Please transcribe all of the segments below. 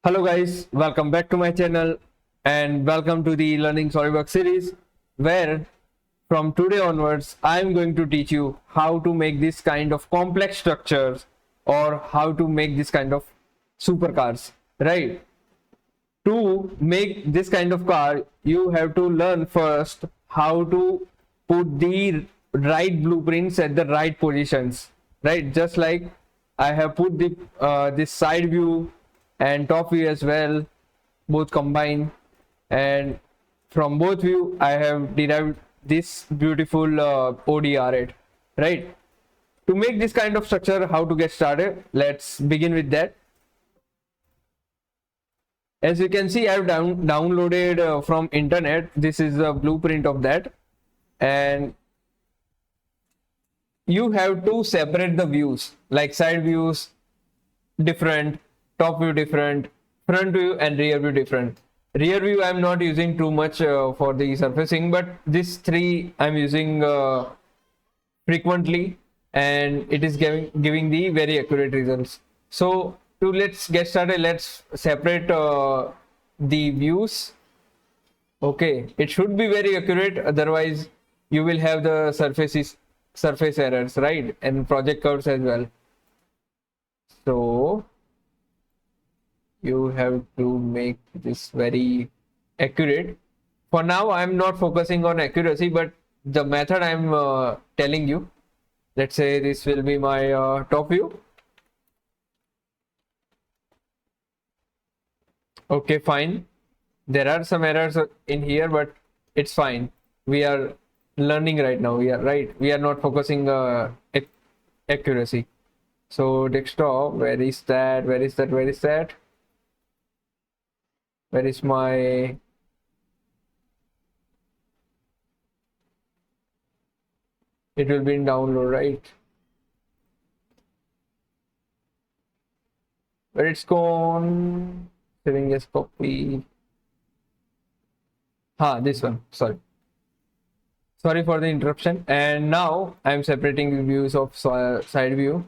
Hello guys, welcome back to my channel and welcome to the Learning Solidworks series where from today onwards I am going to teach you how to make this kind of complex structures or how to make this kind of supercars, right? To make this kind of car, you have to learn first how to put the right blueprints at the right positions, right? Just like I have put the this side view and top view as well, both combined, and from both view I have derived this beautiful ODR, right? To make this kind of structure, how to get started? Let's begin with that. As you can see, I've downloaded from internet. This is a blueprint of that, and you have to separate the views, like side views different, top view different, front view and rear view different. Rear view I'm not using too much for the surfacing, but these three I'm using frequently, and it is giving the very accurate results. So let's get started. Let's separate the views. Okay, it should be very accurate, otherwise you will have the surface errors, right? And project curves as well. So you have to make this very accurate. For now I'm not focusing on accuracy, but the method I'm telling you. Let's say this will be my top view. Okay, fine. There are some errors in here, but it's fine. We are learning right now. We are not focusing accuracy. So desktop, where is that? Where is my it will be in download, right? Where it's gone? Saving as copy. This one. Sorry for the interruption. And now I'm separating the views of side view.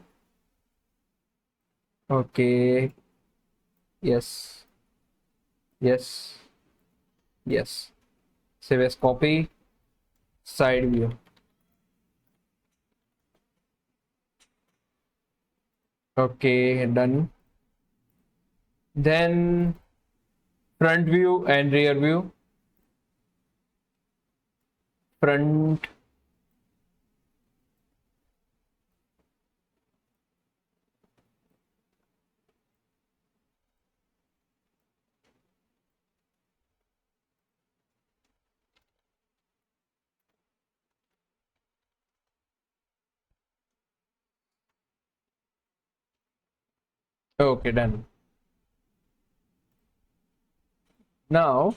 Okay. Yes. Save as copy. Side view. Okay, done. Then front view and rear view. Front. Okay, done. Now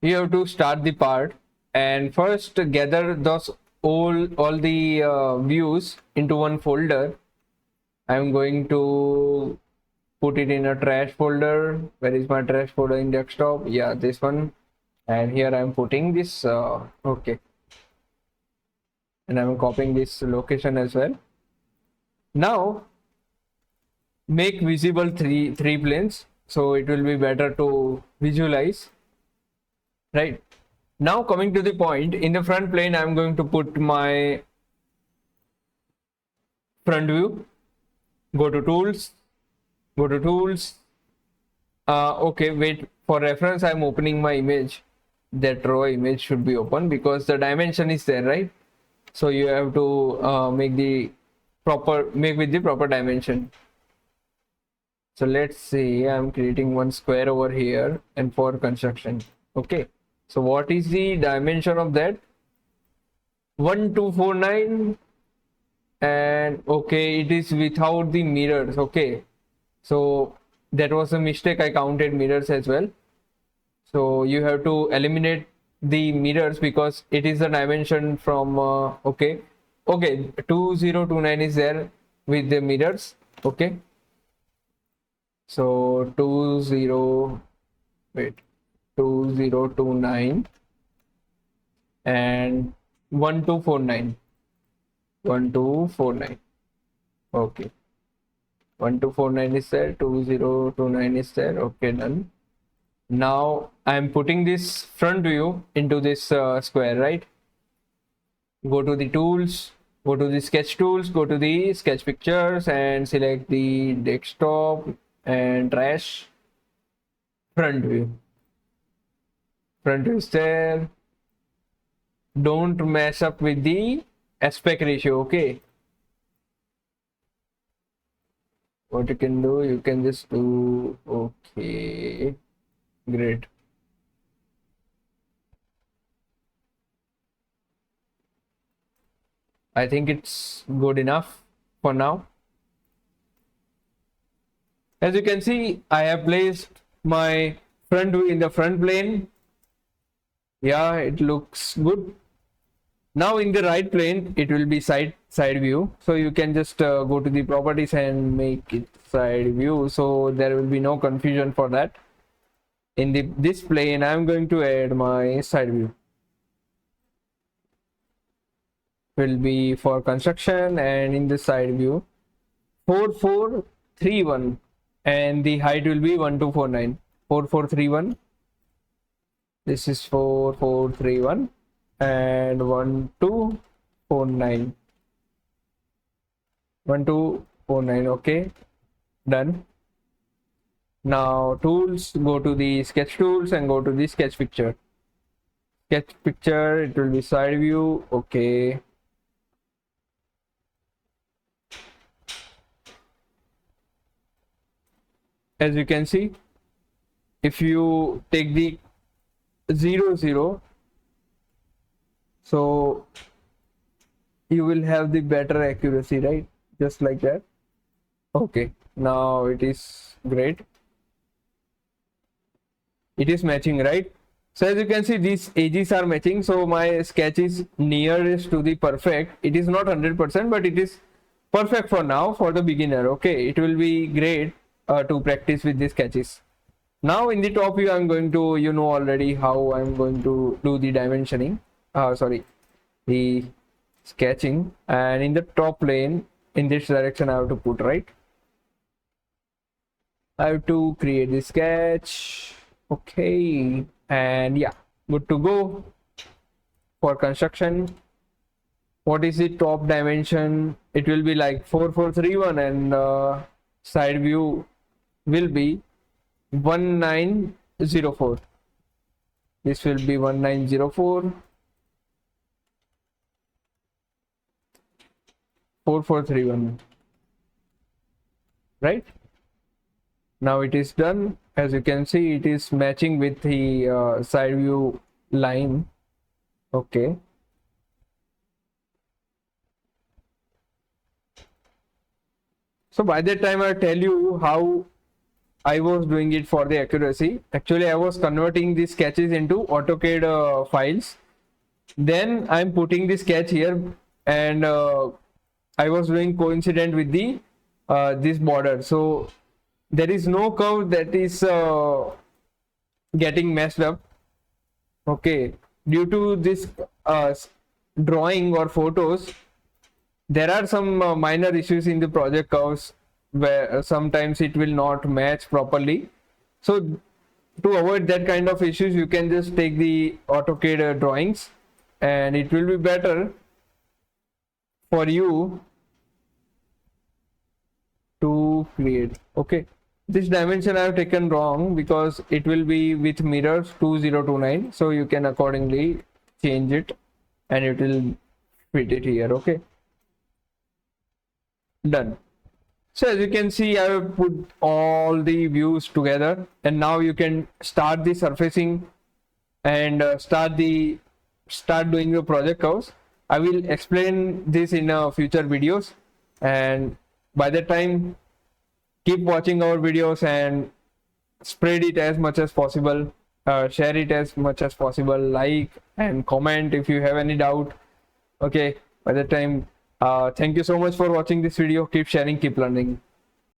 you have to start the part, and first gather those all the views into one folder. I'm going to put it in a trash folder. Where is my trash folder in desktop? Yeah, this one. And here I'm putting this okay, and I'm copying this location as well. Now make visible three planes, so it will be better to visualize, right? Now coming to the point, in the front plane I'm going to put my front view. Go to tools. Okay, wait, for reference I'm opening my image. That raw image should be open because the dimension is there, right? So you have to make with the proper dimension. So let's say I'm creating one square over here and for construction. Okay, so what is the dimension of that? 1249, and okay, it is without the mirrors. Okay, so that was a mistake. I counted mirrors as well. So you have to eliminate the mirrors because it is the dimension from okay 2029 is there with the mirrors. Okay, so 2029 and 1249. Okay, 1249 is there, 2029 is there. Okay, done. Now I'm putting this front view into this square, right? Go to the tools, go to the sketch tools, go to the sketch pictures and select the desktop and trash front view. Front view is there. Don't mess up with the aspect ratio, okay? What you can do, you can just do, okay, great. I think it's good enough for now. As you can see, I have placed my front view in the front plane. Yeah, it looks good. Now in the right plane, it will be side view. So you can just go to the properties and make it side view. So there will be no confusion for that. In this plane, I'm going to add my side view. Will be for construction, and in the side view 4431, and the height will be 1249. 4431. This is 4431 and 1249. 1249. Okay, done. Now tools, go to the sketch tools and go to the sketch picture. Sketch picture, it will be side view. Okay. As you can see, if you take the 0 0, so you will have the better accuracy, right? Just like that. Okay, now it is great. It is matching, right? So as you can see, these edges are matching, so my sketch is nearest to the perfect. It is not 100%, but it is perfect for now for the beginner. Okay, it will be great to practice with these sketches. Now in the top view, I'm going to, you know already how I'm going to do the dimensioning, the sketching, and in the top plane, in this direction I have to put, right? I have to create the sketch. Okay, and yeah, good to go for construction. What is the top dimension? It will be like 4431, and side view will be 1904. This will be 1904. 4431, right? Now it is done. As you can see, it is matching with the side view line. Okay. So by that time, I'll tell you how I was doing it for the accuracy. Actually, I was converting the sketches into AutoCAD files. Then I'm putting the sketch here, and I was doing coincident with the this border. So there is no curve that is getting messed up. Okay, due to this drawing or photos, there are some minor issues in the project curves where sometimes it will not match properly. So to avoid that kind of issues, you can just take the AutoCAD drawings, and it will be better for you to create. Okay, this dimension I have taken wrong because it will be with mirrors 2029, so you can accordingly change it and it will fit it here. Okay, done. So as you can see, I have put all the views together, and now you can start the surfacing and start doing the project curves. I will explain this in future videos, and by that time, keep watching our videos and spread it as much as possible. Share it as much as possible. Like and comment if you have any doubt. Okay, by that time, thank you so much for watching this video. Keep sharing, keep learning.